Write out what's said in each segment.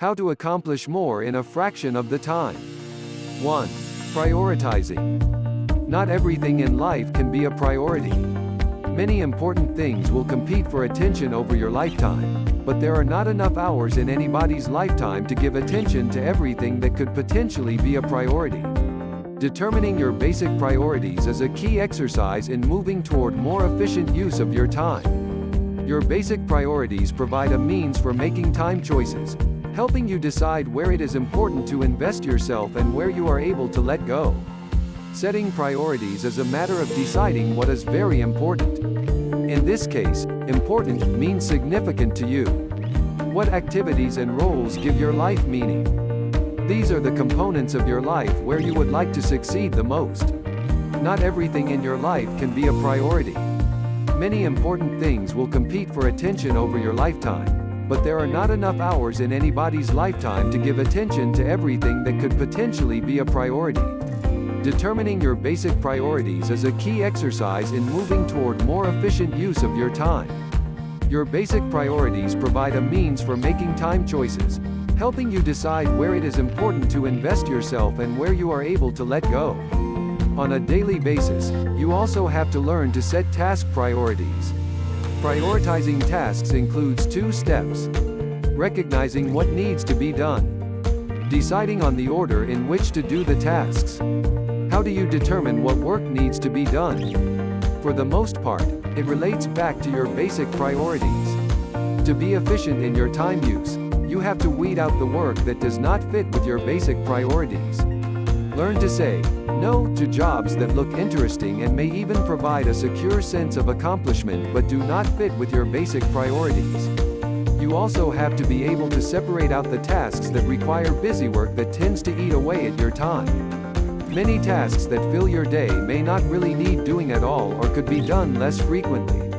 How to accomplish more in a fraction of the time. 1. Prioritizing. Not everything in life can be a priority. Many important things will compete for attention over your lifetime, but there are not enough hours in anybody's lifetime to give attention to everything that could potentially be a priority. Determining your basic priorities is a key exercise in moving toward more efficient use of your time. Your basic priorities provide a means for making time choices, helping you decide where it is important to invest yourself and where you are able to let go. Setting priorities is a matter of deciding what is very important. In this case, important means significant to you. What activities and roles give your life meaning? These are the components of your life where you would like to succeed the most. Not everything in your life can be a priority. Many important things will compete for attention over your lifetime, but there are not enough hours in anybody's lifetime to give attention to everything that could potentially be a priority. Determining your basic priorities is a key exercise in moving toward more efficient use of your time. Your basic priorities provide a means for making time choices, helping you decide where it is important to invest yourself and where you are able to let go. On a daily basis, you also have to learn to set task priorities. Prioritizing tasks includes 2 steps: recognizing what needs to be done, deciding on the order in which to do the tasks. How do you determine what work needs to be done? For the most part, it relates back to your basic priorities. To be efficient in your time use, you have to weed out the work that does not fit with your basic priorities. Learn to say no to jobs that look interesting and may even provide a secure sense of accomplishment but do not fit with your basic priorities. You also have to be able to separate out the tasks that require busy work that tends to eat away at your time. Many tasks that fill your day may not really need doing at all or could be done less frequently.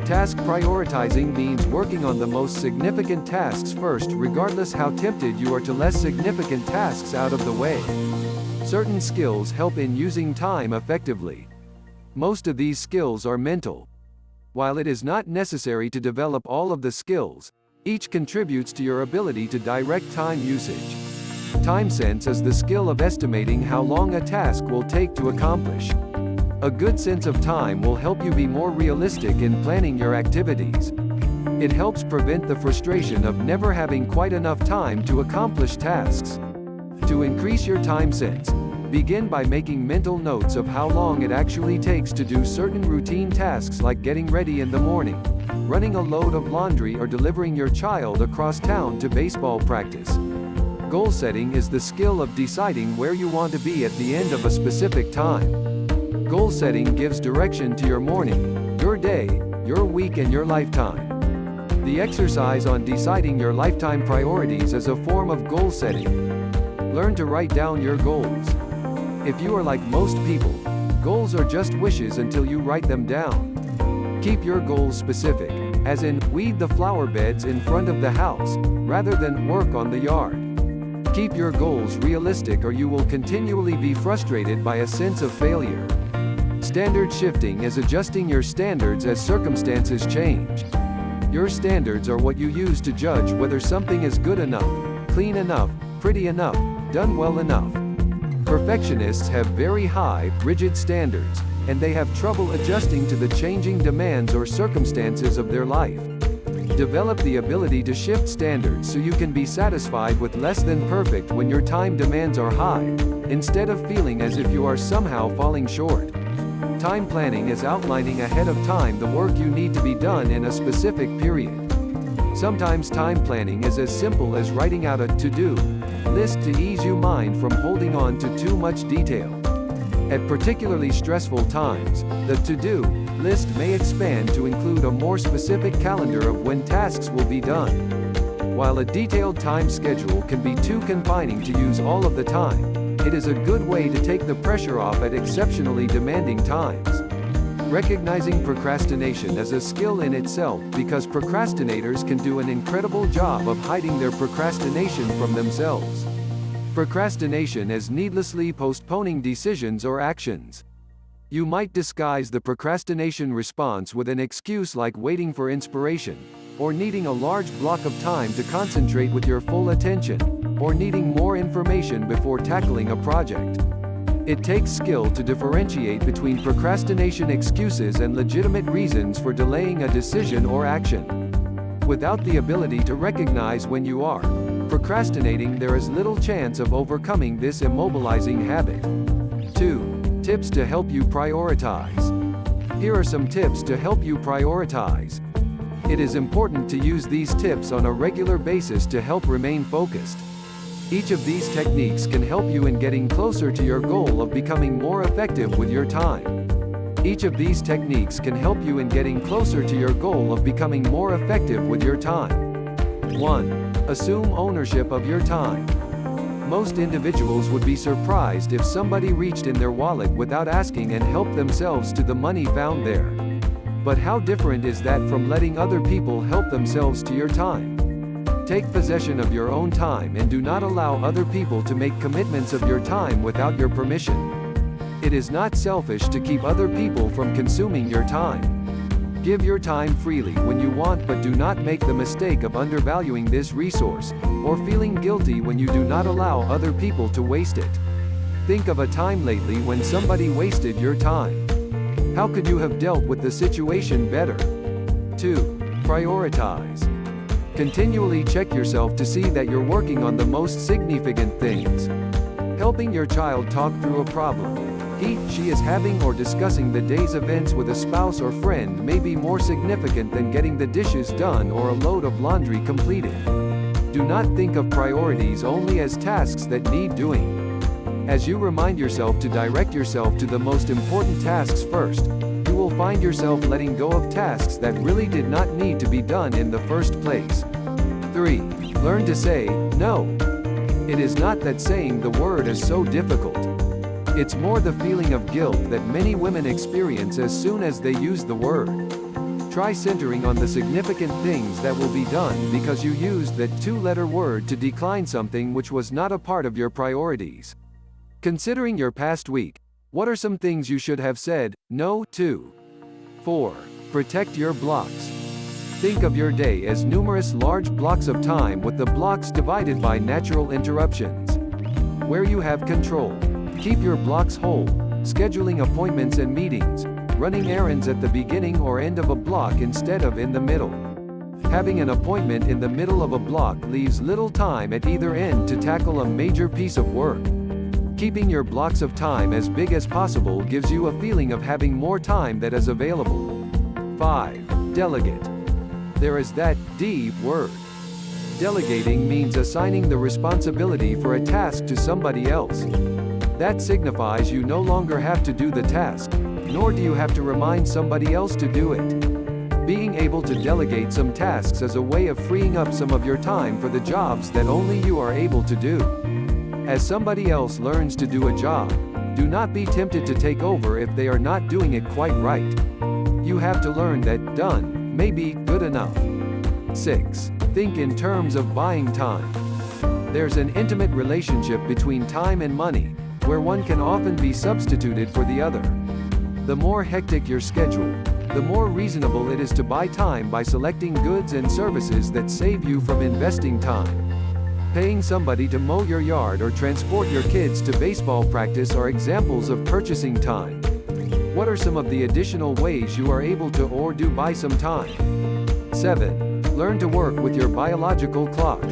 Task prioritizing means working on the most significant tasks first, regardless how tempted you are to less significant tasks out of the way. Certain skills help in using time effectively. Most of these skills are mental. While it is not necessary to develop all of the skills, each contributes to your ability to direct time usage. Time sense is the skill of estimating how long a task will take to accomplish. A good sense of time will help you be more realistic in planning your activities. It helps prevent the frustration of never having quite enough time to accomplish tasks. To increase your time sense, begin by making mental notes of how long it actually takes to do certain routine tasks like getting ready in the morning, running a load of laundry, or delivering your child across town to baseball practice. Goal setting is the skill of deciding where you want to be at the end of a specific time. Goal setting gives direction to your morning, your day, your week, and your lifetime. The exercise on deciding your lifetime priorities is a form of goal setting. Learn to write down your goals. If you are like most people, goals are just wishes until you write them down. Keep your goals specific, as in, weed the flower beds in front of the house, rather than work on the yard. Keep your goals realistic or you will continually be frustrated by a sense of failure. Standard shifting is adjusting your standards as circumstances change. Your standards are what you use to judge whether something is good enough, clean enough, pretty enough, done well enough. Perfectionists have very high, rigid standards, and they have trouble adjusting to the changing demands or circumstances of their life. Develop the ability to shift standards so you can be satisfied with less than perfect when your time demands are high, instead of feeling as if you are somehow falling short. Time planning is outlining ahead of time the work you need to be done in a specific period. Sometimes time planning is as simple as writing out a to-do list to ease your mind from holding on to too much detail. At particularly stressful times, the to-do list may expand to include a more specific calendar of when tasks will be done. While a detailed time schedule can be too confining to use all of the time, it is a good way to take the pressure off at exceptionally demanding times. Recognizing procrastination is a skill in itself because procrastinators can do an incredible job of hiding their procrastination from themselves. Procrastination is needlessly postponing decisions or actions. You might disguise the procrastination response with an excuse like waiting for inspiration, or needing a large block of time to concentrate with your full attention, or needing more information before tackling a project. It takes skill to differentiate between procrastination excuses and legitimate reasons for delaying a decision or action. Without the ability to recognize when you are procrastinating, there is little chance of overcoming this immobilizing habit. 2. Tips to help you prioritize. Here are some tips to help you prioritize. It is important to use these tips on a regular basis to help remain focused. Each of these techniques can help you in getting closer to your goal of becoming more effective with your time. Each of these techniques can help you in getting closer to your goal of becoming more effective with your time. 1. Assume ownership of your time. Most individuals would be surprised if somebody reached in their wallet without asking and helped themselves to the money found there. But how different is that from letting other people help themselves to your time? Take possession of your own time and do not allow other people to make commitments of your time without your permission. It is not selfish to keep other people from consuming your time. Give your time freely when you want, but do not make the mistake of undervaluing this resource, or feeling guilty when you do not allow other people to waste it. Think of a time lately when somebody wasted your time. How could you have dealt with the situation better? 2. Prioritize. Continually check yourself to see that you're working on the most significant things. Helping your child talk through a problem she is having, or discussing the day's events with a spouse or friend may be more significant than getting the dishes done or a load of laundry completed. Do not think of priorities only as tasks that need doing. As you remind yourself to direct yourself to the most important tasks first, you will find yourself letting go of tasks that really did not need to be done in the first place. 3. Learn to say no. It is not that saying the word is so difficult. It's more the feeling of guilt that many women experience as soon as they use the word. Try centering on the significant things that will be done because you used that two-letter word to decline something which was not a part of your priorities. Considering your past week, what are some things you should have said no to? 4. Protect your blocks. Think of your day as numerous large blocks of time with the blocks divided by natural interruptions. Where you have control, keep your blocks whole, scheduling appointments and meetings, running errands at the beginning or end of a block instead of in the middle. Having an appointment in the middle of a block leaves little time at either end to tackle a major piece of work. Keeping your blocks of time as big as possible gives you a feeling of having more time that is available. 5. Delegate. There is that D word. Delegating means assigning the responsibility for a task to somebody else. That signifies you no longer have to do the task, nor do you have to remind somebody else to do it. Being able to delegate some tasks is a way of freeing up some of your time for the jobs that only you are able to do. As somebody else learns to do a job, do not be tempted to take over if they are not doing it quite right. You have to learn that done may be good enough. 6. Think in terms of buying time. There's an intimate relationship between time and money, where one can often be substituted for the other. The more hectic your schedule, the more reasonable it is to buy time by selecting goods and services that save you from investing time. Paying somebody to mow your yard or transport your kids to baseball practice are examples of purchasing time. What are some of the additional ways you are able to or do buy some time? 7. Learn to work with your biological clock.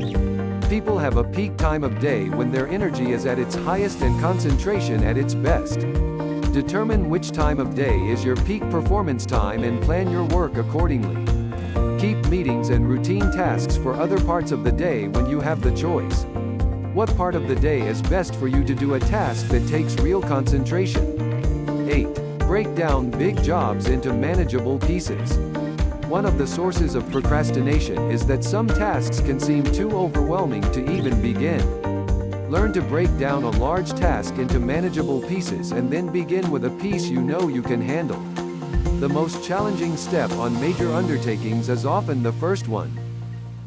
People have a peak time of day when their energy is at its highest and concentration at its best. Determine which time of day is your peak performance time and plan your work accordingly. Keep meetings and routine tasks for other parts of the day when you have the choice. What part of the day is best for you to do a task that takes real concentration? 8. Break down big jobs into manageable pieces. One of the sources of procrastination is that some tasks can seem too overwhelming to even begin. Learn to break down a large task into manageable pieces and then begin with a piece you know you can handle. The most challenging step on major undertakings is often the first one.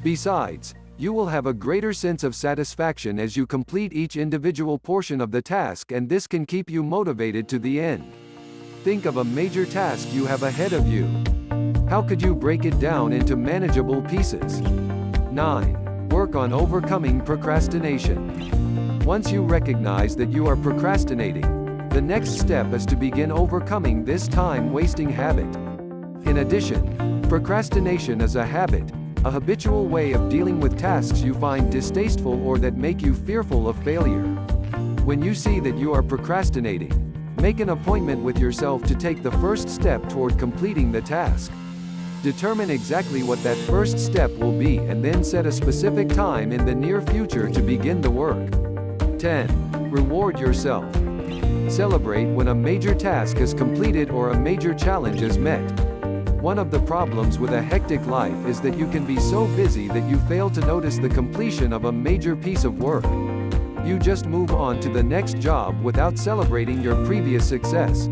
Besides, you will have a greater sense of satisfaction as you complete each individual portion of the task, and this can keep you motivated to the end. Think of a major task you have ahead of you. How could you break it down into manageable pieces? 9. Work on overcoming procrastination. Once you recognize that you are procrastinating, the next step is to begin overcoming this time-wasting habit. In addition, procrastination is a habit, a habitual way of dealing with tasks you find distasteful or that make you fearful of failure. When you see that you are procrastinating, make an appointment with yourself to take the first step toward completing the task. Determine exactly what that first step will be and then set a specific time in the near future to begin the work. 10. Reward yourself. Celebrate when a major task is completed or a major challenge is met. One of the problems with a hectic life is that you can be so busy that you fail to notice the completion of a major piece of work. You just move on to the next job without celebrating your previous success.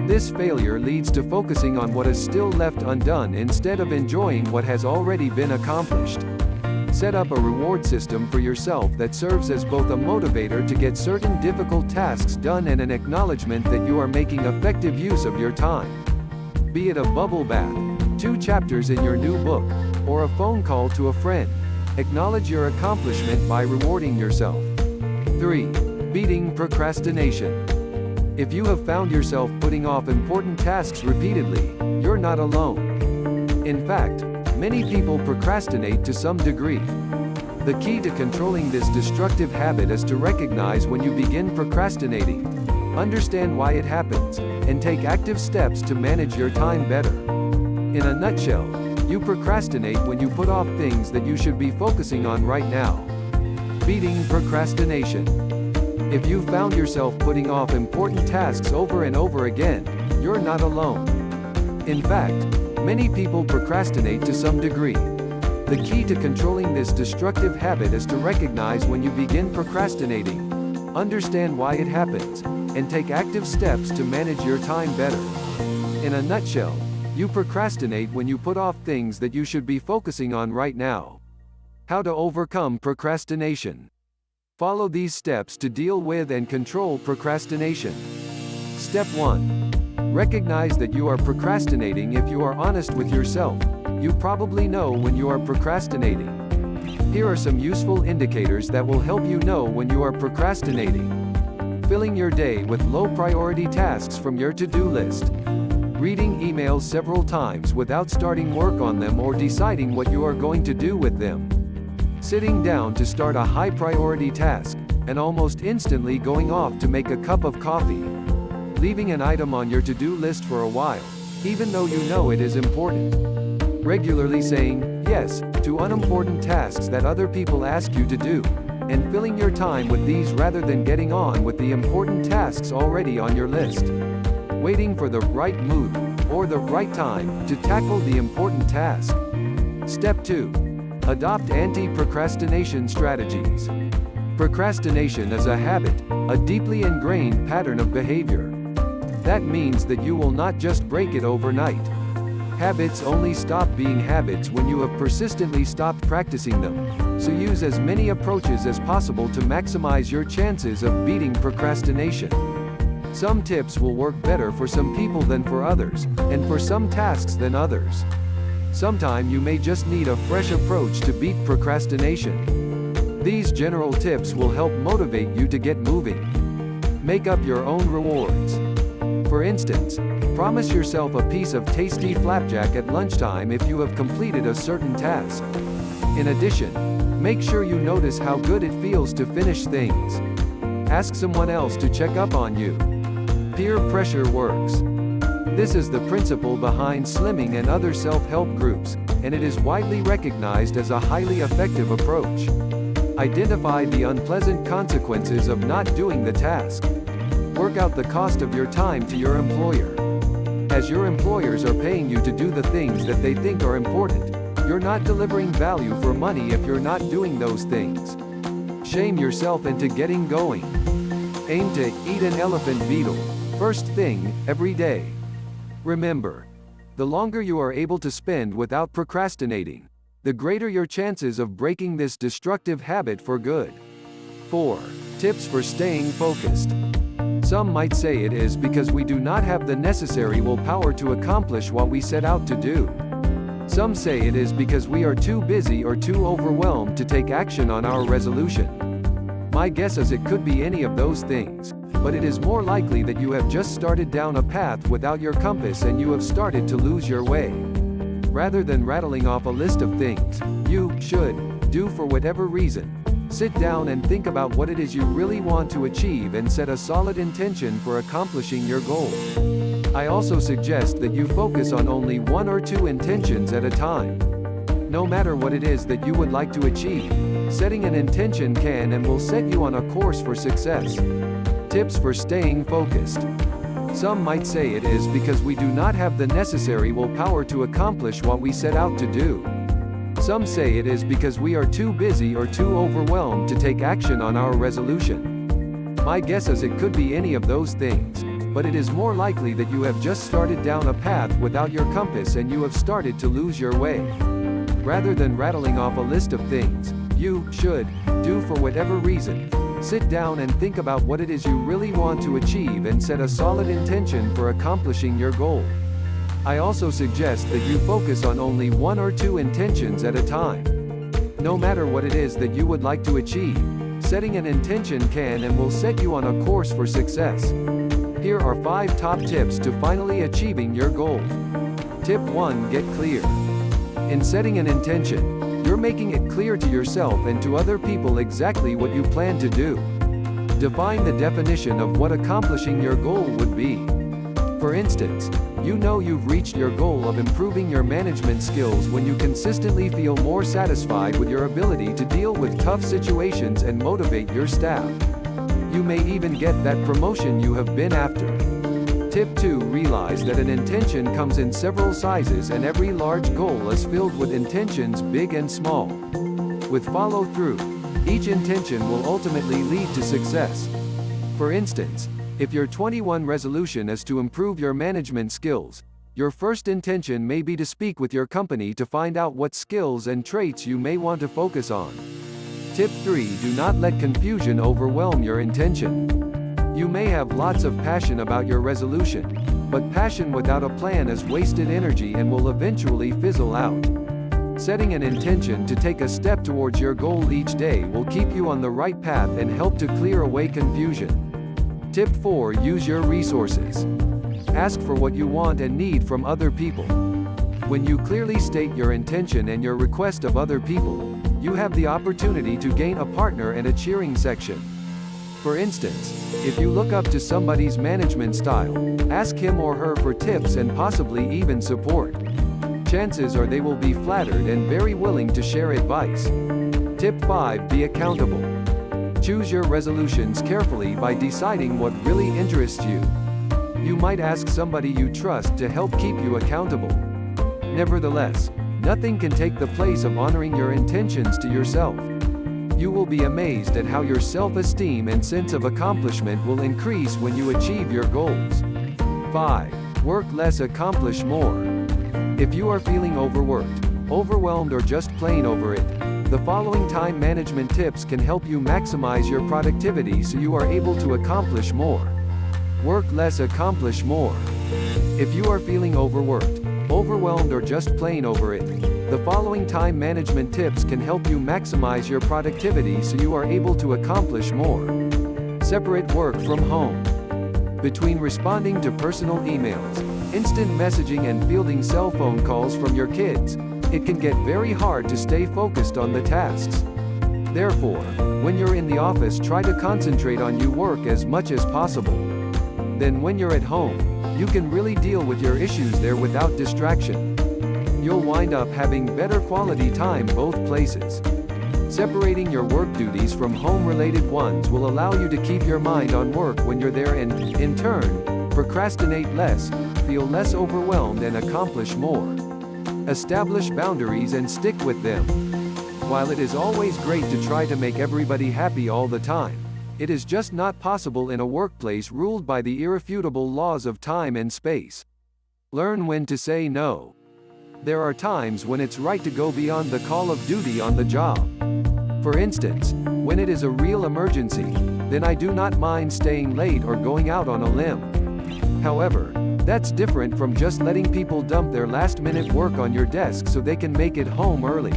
This failure leads to focusing on what is still left undone instead of enjoying what has already been accomplished. Set up a reward system for yourself that serves as both a motivator to get certain difficult tasks done and an acknowledgement that you are making effective use of your time. Be it a bubble bath, 2 chapters in your new book, or a phone call to a friend, acknowledge your accomplishment by rewarding yourself. 3. Beating procrastination. If you have found yourself putting off important tasks repeatedly, you're not alone. In fact, many people procrastinate to some degree. The key to controlling this destructive habit is to recognize when you begin procrastinating, understand why it happens, and take active steps to manage your time better. In a nutshell, you procrastinate when you put off things that you should be focusing on right now. Beating procrastination. If you've found yourself putting off important tasks over and over again, you're not alone. In fact, many people procrastinate to some degree. The key to controlling this destructive habit is to recognize when you begin procrastinating, understand why it happens, and take active steps to manage your time better. In a nutshell, you procrastinate when you put off things that you should be focusing on right now. How to overcome procrastination. Follow these steps to deal with and control procrastination. Step 1. Recognize that you are procrastinating. If you are honest with yourself, you probably know when you are procrastinating. Here are some useful indicators that will help you know when you are procrastinating. Filling your day with low-priority tasks from your to-do list. Reading emails several times without starting work on them or deciding what you are going to do with them. Sitting down to start a high-priority task, and almost instantly going off to make a cup of coffee. Leaving an item on your to-do list for a while, even though you know it is important. Regularly saying yes to unimportant tasks that other people ask you to do, and filling your time with these rather than getting on with the important tasks already on your list. Waiting for the right mood, or the right time, to tackle the important task. Step 2. Adopt anti-procrastination strategies. Procrastination is a habit, a deeply ingrained pattern of behavior. That means that you will not just break it overnight. Habits only stop being habits when you have persistently stopped practicing them, so use as many approaches as possible to maximize your chances of beating procrastination. Some tips will work better for some people than for others, and for some tasks than others. Sometime you may just need a fresh approach to beat procrastination. These general tips will help motivate you to get moving. Make up your own rewards. For instance, promise yourself a piece of tasty flapjack at lunchtime if you have completed a certain task. In addition, make sure you notice how good it feels to finish things. Ask someone else to check up on you. Peer pressure works. This is the principle behind slimming and other self-help groups, and it is widely recognized as a highly effective approach. Identify the unpleasant consequences of not doing the task. Work out the cost of your time to your employer. As your employers are paying you to do the things that they think are important, you're not delivering value for money if you're not doing those things. Shame yourself into getting going. Aim to eat an elephant beetle, first thing, every day. Remember, the longer you are able to spend without procrastinating, the greater your chances of breaking this destructive habit for good. 4. Tips for staying focused. Some might say it is because we do not have the necessary willpower to accomplish what we set out to do. Some say it is because we are too busy or too overwhelmed to take action on our resolution. My guess is it could be any of those things, but it is more likely that you have just started down a path without your compass and you have started to lose your way. Rather than rattling off a list of things you should do for whatever reason, sit down and think about what it is you really want to achieve and set a solid intention for accomplishing your goal. I also suggest that you focus on only one or two intentions at a time. No matter what it is that you would like to achieve, setting an intention can and will set you on a course for success. Tips for staying focused. Some might say it is because we do not have the necessary willpower to accomplish what we set out to do. Some say it is because we are too busy or too overwhelmed to take action on our resolution. My guess is it could be any of those things, but it is more likely that you have just started down a path without your compass and you have started to lose your way. Rather than rattling off a list of things you should do for whatever reason, sit down and think about what it is you really want to achieve and set a solid intention for accomplishing your goal. I also suggest that you focus on only one or two intentions at a time. No matter what it is that you would like to achieve, setting an intention can and will set you on a course for success. Here are 5 top tips to finally achieving your goal. Tip 1. Get clear. In setting an intention, you're making it clear to yourself and to other people exactly what you plan to do. Define the definition of what accomplishing your goal would be. For instance, you know you've reached your goal of improving your management skills when you consistently feel more satisfied with your ability to deal with tough situations and motivate your staff. You may even get that promotion you have been after. Tip 2. Realize that an intention comes in several sizes and every large goal is filled with intentions big and small. With follow-through, each intention will ultimately lead to success. For instance, if your 21 resolution is to improve your management skills, your first intention may be to speak with your company to find out what skills and traits you may want to focus on. Tip 3. Do not let confusion overwhelm your intention. You may have lots of passion about your resolution, but passion without a plan is wasted energy and will eventually fizzle out. Setting an intention to take a step towards your goal each day will keep you on the right path and help to clear away confusion. Tip 4. Use your resources. Ask for what you want and need from other people. When you clearly state your intention and your request of other people, you have the opportunity to gain a partner and a cheering section. For instance, if you look up to somebody's management style, ask him or her for tips and possibly even support. Chances are they will be flattered and very willing to share advice. Tip 5. Be accountable. Choose your resolutions carefully by deciding what really interests you. You might ask somebody you trust to help keep you accountable. Nevertheless, nothing can take the place of honoring your intentions to yourself. You will be amazed at how your self-esteem and sense of accomplishment will increase when you achieve your goals. 5. Work less, accomplish more. If you are feeling overworked, overwhelmed, or just plain over it, the following time management tips can help you maximize your productivity so you are able to accomplish more. Work less, accomplish more. If you are feeling overworked, overwhelmed, or just plain over it, the following time management tips can help you maximize your productivity so you are able to accomplish more. Separate work from home. Between responding to personal emails, instant messaging, and fielding cell phone calls from your kids, it can get very hard to stay focused on the tasks. Therefore, when you're in the office, try to concentrate on your work as much as possible. Then when you're at home, you can really deal with your issues there without distraction. You'll wind up having better quality time both places. Separating your work duties from home-related ones will allow you to keep your mind on work when you're there and, in turn, procrastinate less, feel less overwhelmed, and accomplish more. Establish boundaries and stick with them. While it is always great to try to make everybody happy all the time, it is just not possible in a workplace ruled by the irrefutable laws of time and space. Learn when to say no. There are times when it's right to go beyond the call of duty on the job. For instance, when it is a real emergency, then I do not mind staying late or going out on a limb. However, That's different from just letting people dump their last-minute work on your desk so they can make it home early.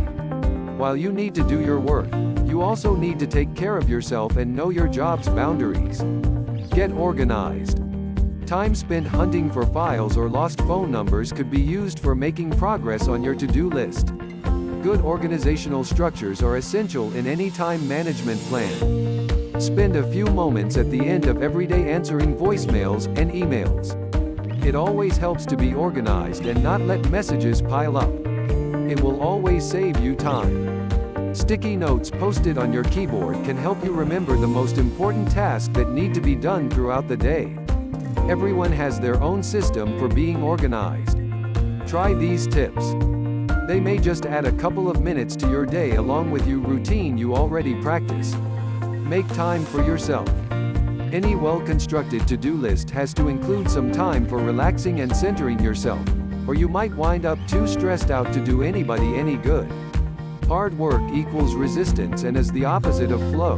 While you need to do your work, you also need to take care of yourself and know your job's boundaries. Get organized. Time spent hunting for files or lost phone numbers could be used for making progress on your to-do list. Good organizational structures are essential in any time management plan. Spend a few moments at the end of every day answering voicemails and emails. It always helps to be organized and not let messages pile up. It will always save you time. Sticky notes posted on your keyboard can help you remember the most important tasks that need to be done throughout the day. Everyone has their own system for being organized. Try these tips. They may just add a couple of minutes to your day along with your routine you already practice. Make time for yourself. Any well-constructed to-do list has to include some time for relaxing and centering yourself, or you might wind up too stressed out to do anybody any good. Hard work equals resistance and is the opposite of flow.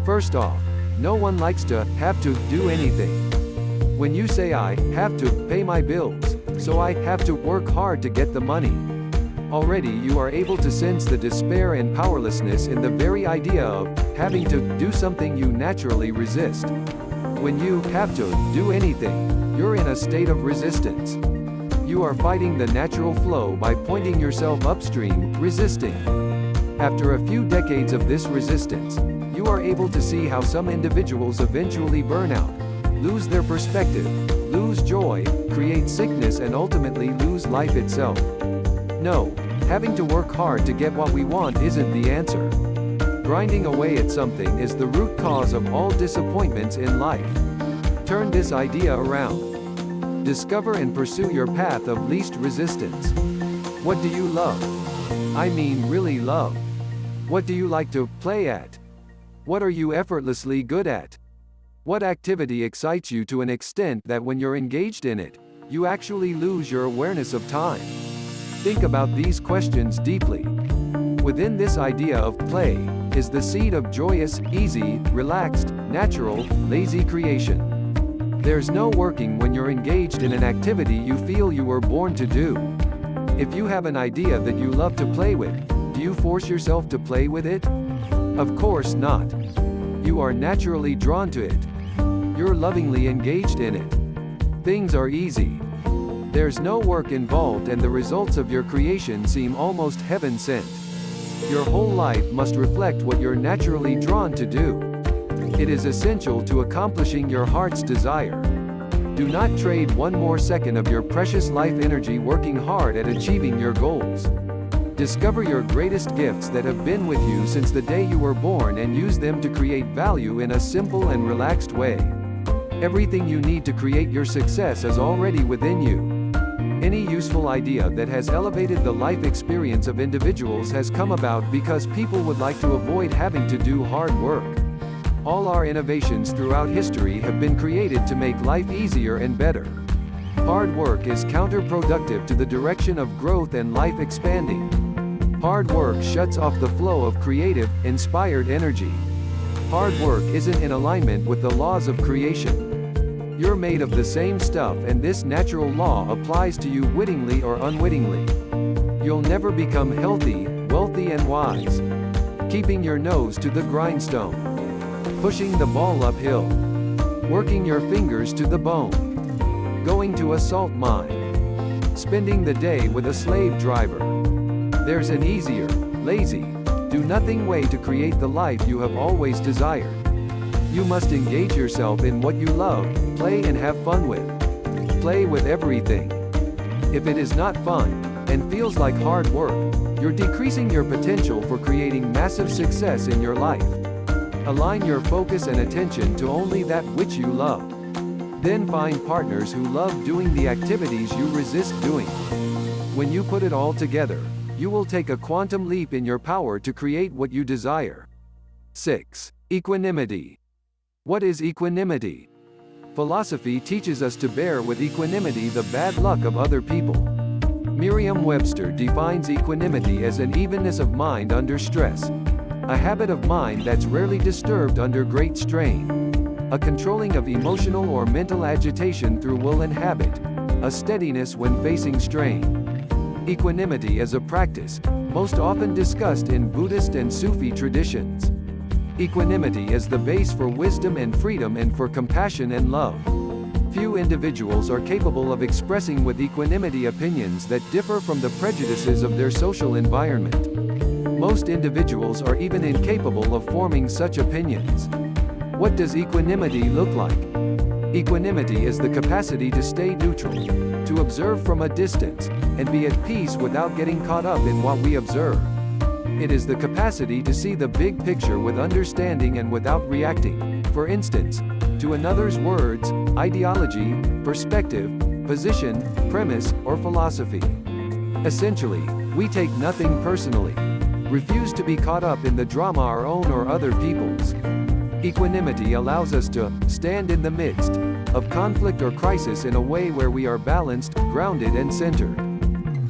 First off, no one likes to have to do anything. When you say I have to pay my bills, so I have to work hard to get the money, already you are able to sense the despair and powerlessness in the very idea of having to do something you naturally resist. When you have to do anything, you're in a state of resistance. You are fighting the natural flow by pointing yourself upstream, resisting. After a few decades of this resistance, you are able to see how some individuals eventually burn out, lose their perspective, lose joy, create sickness and ultimately lose life itself. No, having to work hard to get what we want isn't the answer. Grinding away at something is the root cause of all disappointments in life. Turn this idea around. Discover and pursue your path of least resistance. What do you love? I mean really love. What do you like to play at? What are you effortlessly good at? What activity excites you to an extent that when you're engaged in it, you actually lose your awareness of time? Think about these questions deeply. Within this idea of play, is the seed of joyous, easy, relaxed, natural, lazy creation. There's no working when you're engaged in an activity you feel you were born to do. If you have an idea that you love to play with, do you force yourself to play with it? Of course not. You are naturally drawn to it. You're lovingly engaged in it. Things are easy. There's no work involved and the results of your creation seem almost heaven-sent. Your whole life must reflect what you're naturally drawn to do. It is essential to accomplishing your heart's desire. Do not trade one more second of your precious life energy working hard at achieving your goals. Discover your greatest gifts that have been with you since the day you were born and use them to create value in a simple and relaxed way. Everything you need to create your success is already within you. Any useful idea that has elevated the life experience of individuals has come about because people would like to avoid having to do hard work. All our innovations throughout history have been created to make life easier and better. Hard work is counterproductive to the direction of growth and life expanding. Hard work shuts off the flow of creative, inspired energy. Hard work isn't in alignment with the laws of creation. You're made of the same stuff and this natural law applies to you wittingly or unwittingly. You'll never become healthy, wealthy and wise. Keeping your nose to the grindstone. Pushing the ball uphill. Working your fingers to the bone. Going to a salt mine. Spending the day with a slave driver. There's an easier, lazy, do-nothing way to create the life you have always desired. You must engage yourself in what you love, play and have fun with. Play with everything. If it is not fun, and feels like hard work, you're decreasing your potential for creating massive success in your life. Align your focus and attention to only that which you love. Then find partners who love doing the activities you resist doing. When you put it all together, you will take a quantum leap in your power to create what you desire. 6. Equanimity. What is equanimity? Philosophy teaches us to bear with equanimity the bad luck of other people. Merriam-Webster defines equanimity as an evenness of mind under stress, a habit of mind that's rarely disturbed under great strain. A controlling of emotional or mental agitation through will and habit. A steadiness when facing strain. Equanimity is a practice, most often discussed in Buddhist and Sufi traditions. Equanimity is the base for wisdom and freedom and for compassion and love. Few individuals are capable of expressing with equanimity opinions that differ from the prejudices of their social environment. Most individuals are even incapable of forming such opinions. What does equanimity look like? Equanimity is the capacity to stay neutral, to observe from a distance, and be at peace without getting caught up in what we observe. It is the capacity to see the big picture with understanding and without reacting, for instance, to another's words, ideology, perspective, position, premise, or philosophy. Essentially, we take nothing personally. Refuse to be caught up in the drama our own or other people's. Equanimity allows us to stand in the midst of conflict or crisis in a way where we are balanced, grounded and centered.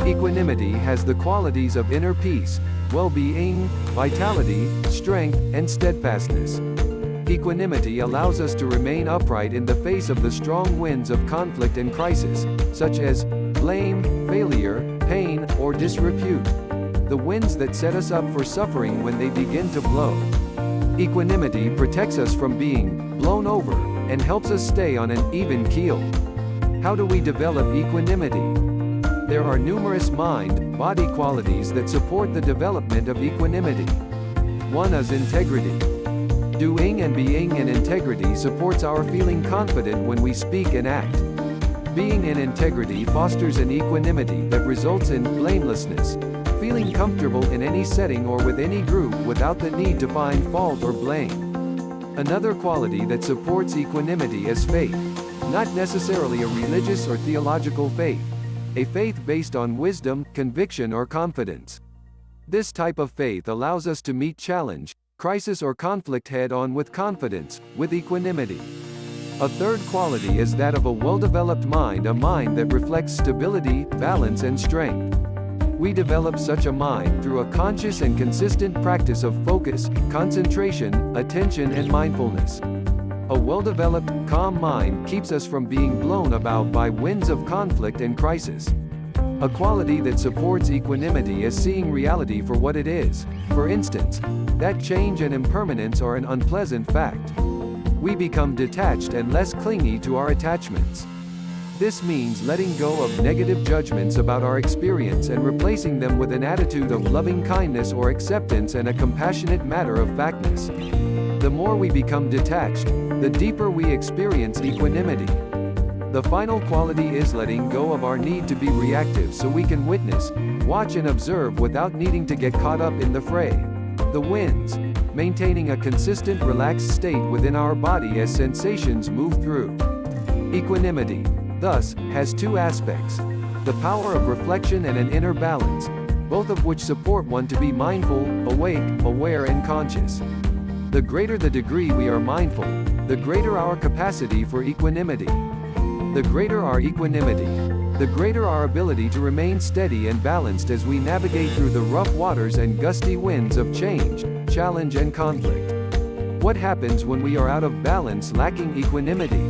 Equanimity has the qualities of inner peace, well-being, vitality, strength, and steadfastness. Equanimity allows us to remain upright in the face of the strong winds of conflict and crisis, such as blame, failure, pain, or disrepute. The winds that set us up for suffering when they begin to blow. Equanimity protects us from being blown over, and helps us stay on an even keel. How do we develop equanimity? There are numerous mind-body qualities that support the development of equanimity. One is integrity. Doing and being in integrity supports our feeling confident when we speak and act. Being in integrity fosters an equanimity that results in blamelessness, feeling comfortable in any setting or with any group without the need to find fault or blame. Another quality that supports equanimity is faith, not necessarily a religious or theological faith. A faith based on wisdom, conviction or confidence. This type of faith allows us to meet challenge, crisis or conflict head-on with confidence, with equanimity. A third quality is that of a well-developed mind, a mind that reflects stability, balance and strength. We develop such a mind through a conscious and consistent practice of focus, concentration, attention and mindfulness. A well-developed, calm mind keeps us from being blown about by winds of conflict and crisis. A quality that supports equanimity is seeing reality for what it is. For instance, that change and impermanence are an unpleasant fact. We become detached and less clingy to our attachments. This means letting go of negative judgments about our experience and replacing them with an attitude of loving kindness or acceptance and a compassionate matter-of-factness. The more we become detached, the deeper we experience equanimity. The final quality is letting go of our need to be reactive so we can witness, watch and observe without needing to get caught up in the fray. The winds, maintaining a consistent relaxed state within our body as sensations move through. Equanimity, thus, has two aspects: the power of reflection and an inner balance, both of which support one to be mindful, awake, aware and conscious. The greater the degree we are mindful, the greater our capacity for equanimity. The greater our equanimity, the greater our ability to remain steady and balanced as we navigate through the rough waters and gusty winds of change, challenge and conflict. What happens when we are out of balance, lacking equanimity?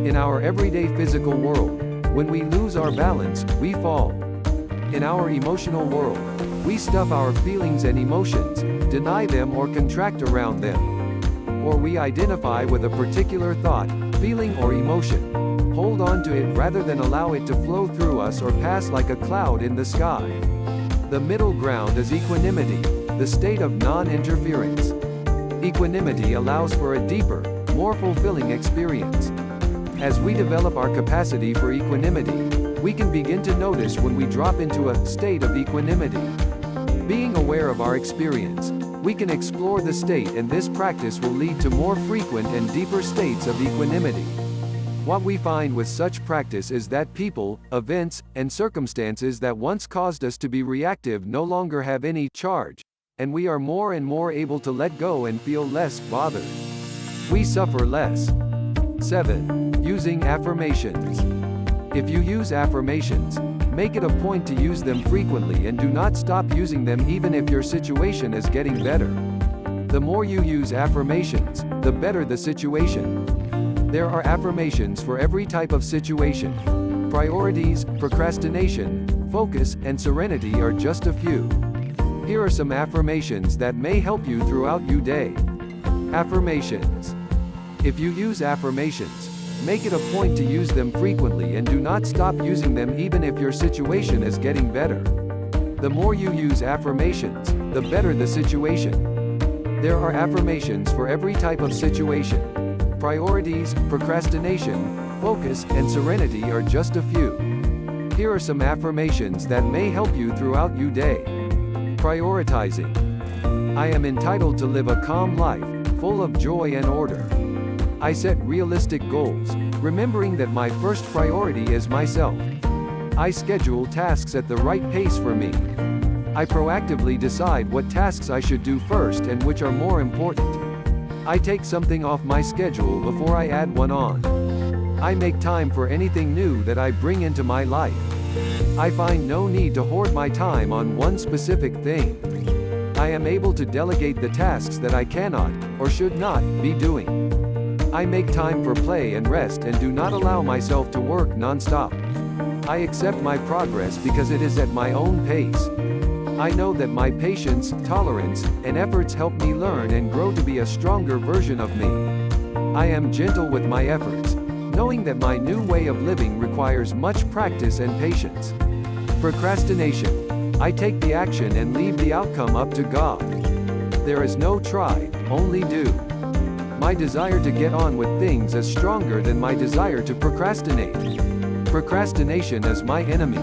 In our everyday physical world, when we lose our balance, we fall. In our emotional world, we stuff our feelings and emotions, deny them or contract around them. Or we identify with a particular thought, feeling or emotion, hold on to it rather than allow it to flow through us or pass like a cloud in the sky. The middle ground is equanimity, the state of non-interference. Equanimity allows for a deeper, more fulfilling experience. As we develop our capacity for equanimity, we can begin to notice when we drop into a state of equanimity. Being aware of our experience, we can explore the state, and this practice will lead to more frequent and deeper states of equanimity. What we find with such practice is that people, events, and circumstances that once caused us to be reactive no longer have any charge, and we are more and more able to let go and feel less bothered. We suffer less. 7. Using affirmations. If you use affirmations, make it a point to use them frequently and do not stop using them even if your situation is getting better. The more you use affirmations, the better the situation. There are affirmations for every type of situation. Priorities, procrastination, focus, and serenity are just a few. Here are some affirmations that may help you throughout your day. Affirmations. If you use affirmations, make it a point to use them frequently and do not stop using them even if your situation is getting better. The more you use affirmations, the better the situation. There are affirmations for every type of situation. Priorities, procrastination, focus, and serenity are just a few. Here are some affirmations that may help you throughout your day. Prioritizing. I am entitled to live a calm life, full of joy and order. I set realistic goals, remembering that my first priority is myself. I schedule tasks at the right pace for me. I proactively decide what tasks I should do first and which are more important. I take something off my schedule before I add one on. I make time for anything new that I bring into my life. I find no need to hoard my time on one specific thing. I am able to delegate the tasks that I cannot, or should not, be doing. I make time for play and rest and do not allow myself to work non-stop. I accept my progress because it is at my own pace. I know that my patience, tolerance, and efforts help me learn and grow to be a stronger version of me. I am gentle with my efforts, knowing that my new way of living requires much practice and patience. Procrastination. I take the action and leave the outcome up to God. There is no try, only do. My desire to get on with things is stronger than my desire to procrastinate. Procrastination is my enemy.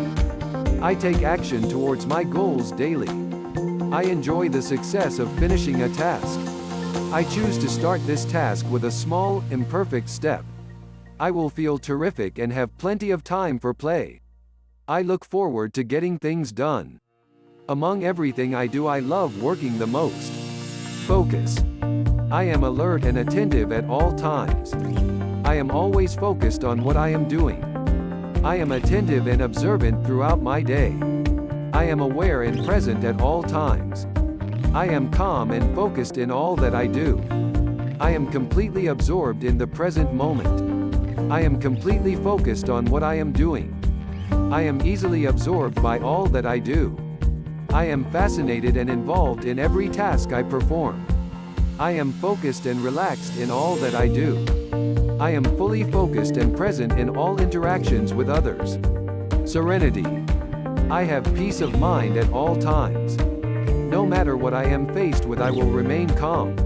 I take action towards my goals daily. I enjoy the success of finishing a task. I choose to start this task with a small, imperfect step. I will feel terrific and have plenty of time for play. I look forward to getting things done. Among everything I do, I love working the most. Focus. I am alert and attentive at all times. I am always focused on what I am doing. I am attentive and observant throughout my day. I am aware and present at all times. I am calm and focused in all that I do. I am completely absorbed in the present moment. I am completely focused on what I am doing. I am easily absorbed by all that I do. I am fascinated and involved in every task I perform. I am focused and relaxed in all that I do. I am fully focused and present in all interactions with others. Serenity. I have peace of mind at all times. No matter what I am faced with, I will remain calm.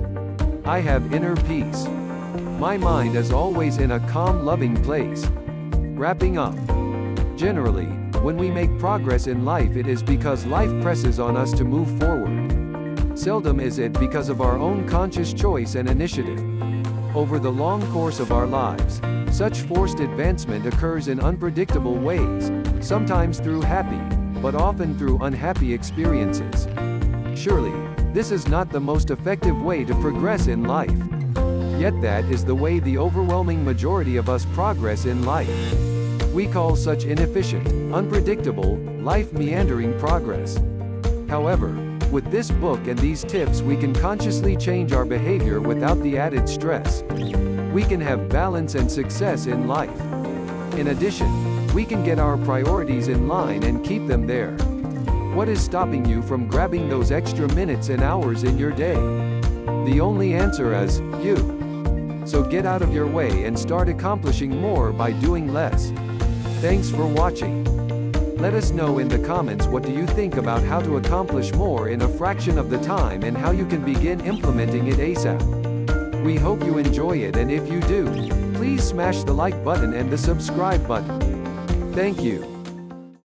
I have inner peace. My mind is always in a calm, loving place. Wrapping up. Generally, when we make progress in life, it is because life presses on us to move forward. Seldom is it because of our own conscious choice and initiative. Over the long course of our lives, such forced advancement occurs in unpredictable ways, sometimes through happy, but often through unhappy experiences. Surely, this is not the most effective way to progress in life. Yet that is the way the overwhelming majority of us progress in life. We call such inefficient, unpredictable, life-meandering progress. However, with this book and these tips, we can consciously change our behavior without the added stress. We can have balance and success in life. In addition, we can get our priorities in line and keep them there. What is stopping you from grabbing those extra minutes and hours in your day? The only answer is you. So get out of your way and start accomplishing more by doing less. Thanks for watching. Let us know in the comments what do you think about how to accomplish more in a fraction of the time and how you can begin implementing it ASAP. We hope you enjoy it, and if you do, please smash the like button and the subscribe button. Thank you.